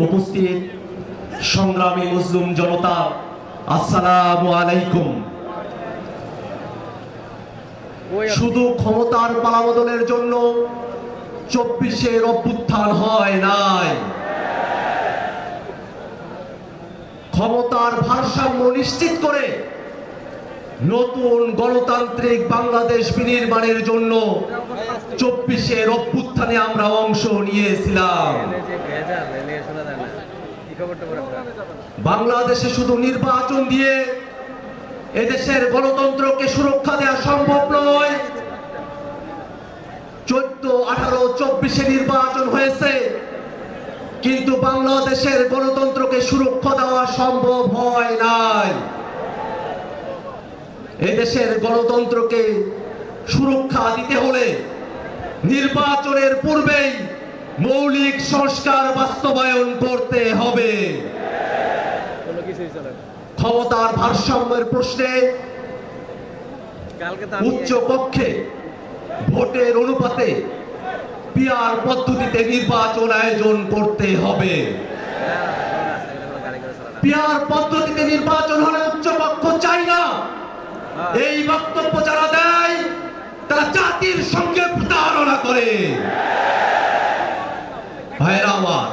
উপস্থিত সংগ্রামী মুসলিম জনতা, আসসালামু আলাইকুম। শুধু ক্ষমতার পালাবদলের জন্য 24-এর অভ্যুত্থান হয় নাই, ক্ষমতার ভারসাম্য নিশ্চিত করে নতুন গণতান্ত্রিক বাংলাদেশ বিনির্মাণের জন্য 24-এর অভ্যুত্থানে আমরা অংশ নিয়েছিলাম। বাংলাদেশে শুধু নির্বাচন দিয়ে এদেশের গণতন্ত্রকে সুরক্ষা দেওয়া সম্ভব নয়। 14, 18, 24-এ নির্বাচন হয়েছে, কিন্তু বাংলাদেশের গণতন্ত্রকে সুরক্ষা দেওয়া সম্ভব হয় নাই। এদেশের গণতন্ত্রকে সুরক্ষা দিতে হলে নির্বাচনের পূর্বেই মৌলিক সংস্কার বাস্তবায়ন করতে হবে। ক্ষমতার ভারসাম্যের প্রশ্নে উচ্চ কক্ষে ভোটের অনুপাতে পিআর পদ্ধতিতে নির্বাচন আয়োজন করতে হবে। পিআর পদ্ধতিতে নির্বাচন হলে উচ্চ কক্ষ চাই না, এই বক্তব্য যারা দেয় তারা জাতির সঙ্গে প্রতারণা করে। ভাইরা আমার,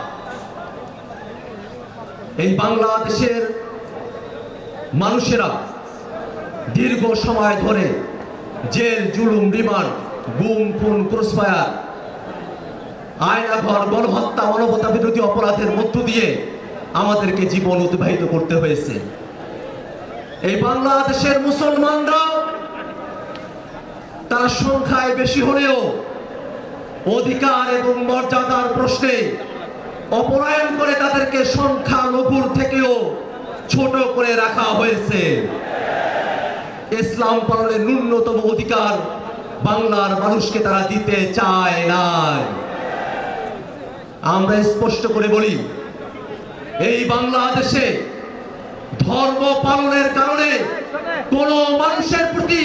এই বাংলাদেশের মানুষেরা দীর্ঘ সময় ধরে জেল, জুলুম, রিমান্ড, গুম, খুন, ক্রসফায়ার, আয়নাঘর, গণহত্যা, মানবতা বিরোধী অপরাধের মধ্য দিয়ে আমাদেরকে জীবন অতিবাহিত করতে হয়েছে। এই বাংলাদেশের মুসলমানরা তারা সংখ্যায় বেশি হলেও অধিকার এবং মর্যাদার প্রশ্নে অপরায়ণ করে তাদেরকে সংখ্যালঘুর থেকেও ছোট করে রাখা হয়েছে। ইসলাম পালনের ন্যূনতম অধিকার বাংলার মানুষকে তারা দিতে চায় না। আমরা স্পষ্ট করে বলি, এই বাংলাদেশে ধর্ম পালনের কারণে কোন মানুষের প্রতি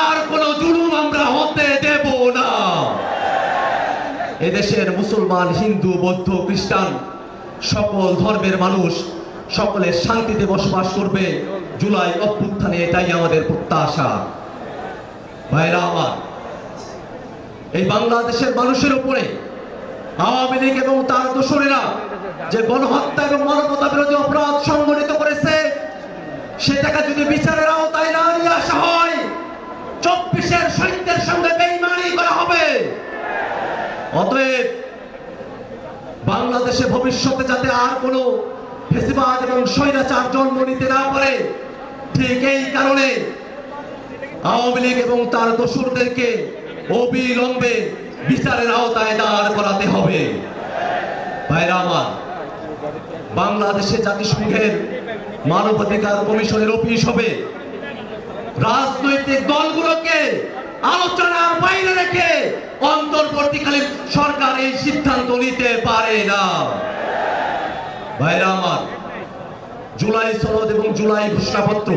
আর কোন জুলুম আমরা হতে দেব না। এদেশের মুসলমান, হিন্দু, বৌদ্ধ, খ্রিস্টান সকল ধর্মের মানুষ সকলে শান্তিতে বসবাস করবে। জুলাই অভ্যুত্থানে এটাই আমাদের প্রত্যাশা। ভাইরা আমার, এই বাংলাদেশের মানুষের উপরে আওয়ামী লীগ এবং তার দোসরেরা যে গণহত্যা এবং মানবতা বিরোধী অপরাধ সংগঠিত করেছে, সেটাকে যদি বিচারের আওতায় না নিয়ে আসা হয়, 24-এর শহীদদের সঙ্গে বেঈমানি করা হবে। অতএব বাংলাদেশে ভবিষ্যতে যাতে আর কোনো ফ্যাসিবাদ এবং স্বৈরাচার জন্ম নিতে না পারে, ঠিক এই কারণে আওয়ামী লীগ এবং তার দোসরদেরকে অবিলম্বে বিচারের আওতায় দাঁড় করাতে হবে। ভাইরা আমার, বাংলাদেশে জাতিসংঘের মানবাধিকার কমিশনের অফিস হবে। রাজনৈতিক দলগুলোকে আলোচনার বাইরে রেখে অন্তর্বর্তীকালীন সরকার এই সিদ্ধান্ত নিতে পারে না। ভাইরা আমার, জুলাই সনদ এবং জুলাই ঘোষণাপত্র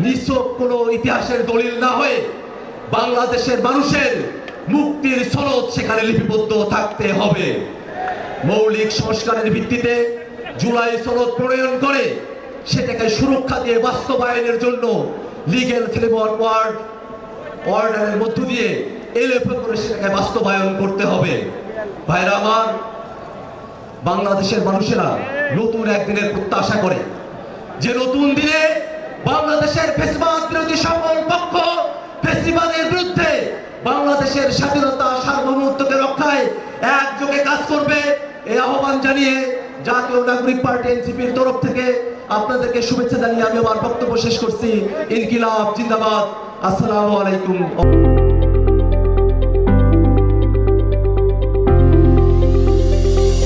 নিছক কোনো ইতিহাসের দলিল না হয়ে বাংলাদেশের মানুষের মুক্তির সনদ সেখানে লিপিবদ্ধ থাকতে হবে। মৌলিক সংস্কারের ভিত্তিতে জুলাই সনদ প্রণয়ন করে সেটাকে সুরক্ষা দিয়ে বাস্তবায়নের জন্য লিগ্যাল ফ্রেমওয়ার্ক অর্ডারের মধ্য দিয়ে এলএফএ করে সেটাকে বাস্তবায়ন করতে হবে। ভাইরা আমার, বাংলাদেশের মানুষেরা নতুন একদিনের প্রত্যাশা করে, যে নতুন দিনে বাংলাদেশের ফ্যাসিবাদ বিরোধী সকল পক্ষ ফ্যাসিবাদের বিরুদ্ধে বাংলাদেশের স্বাধীনতা সার্বভৌমত্বকে রক্ষায় একযোগে কাজ করবে। এই আহ্বান জানিয়ে জাতীয় নাগরিক পার্টি এনসিপির তরফ থেকে আপনাদেরকে শুভেচ্ছা জানিয়ে আমি আমার বক্তব্য শেষ করছি। ইনকিলাব জিন্দাবাদ। আসসালামু আলাইকুম।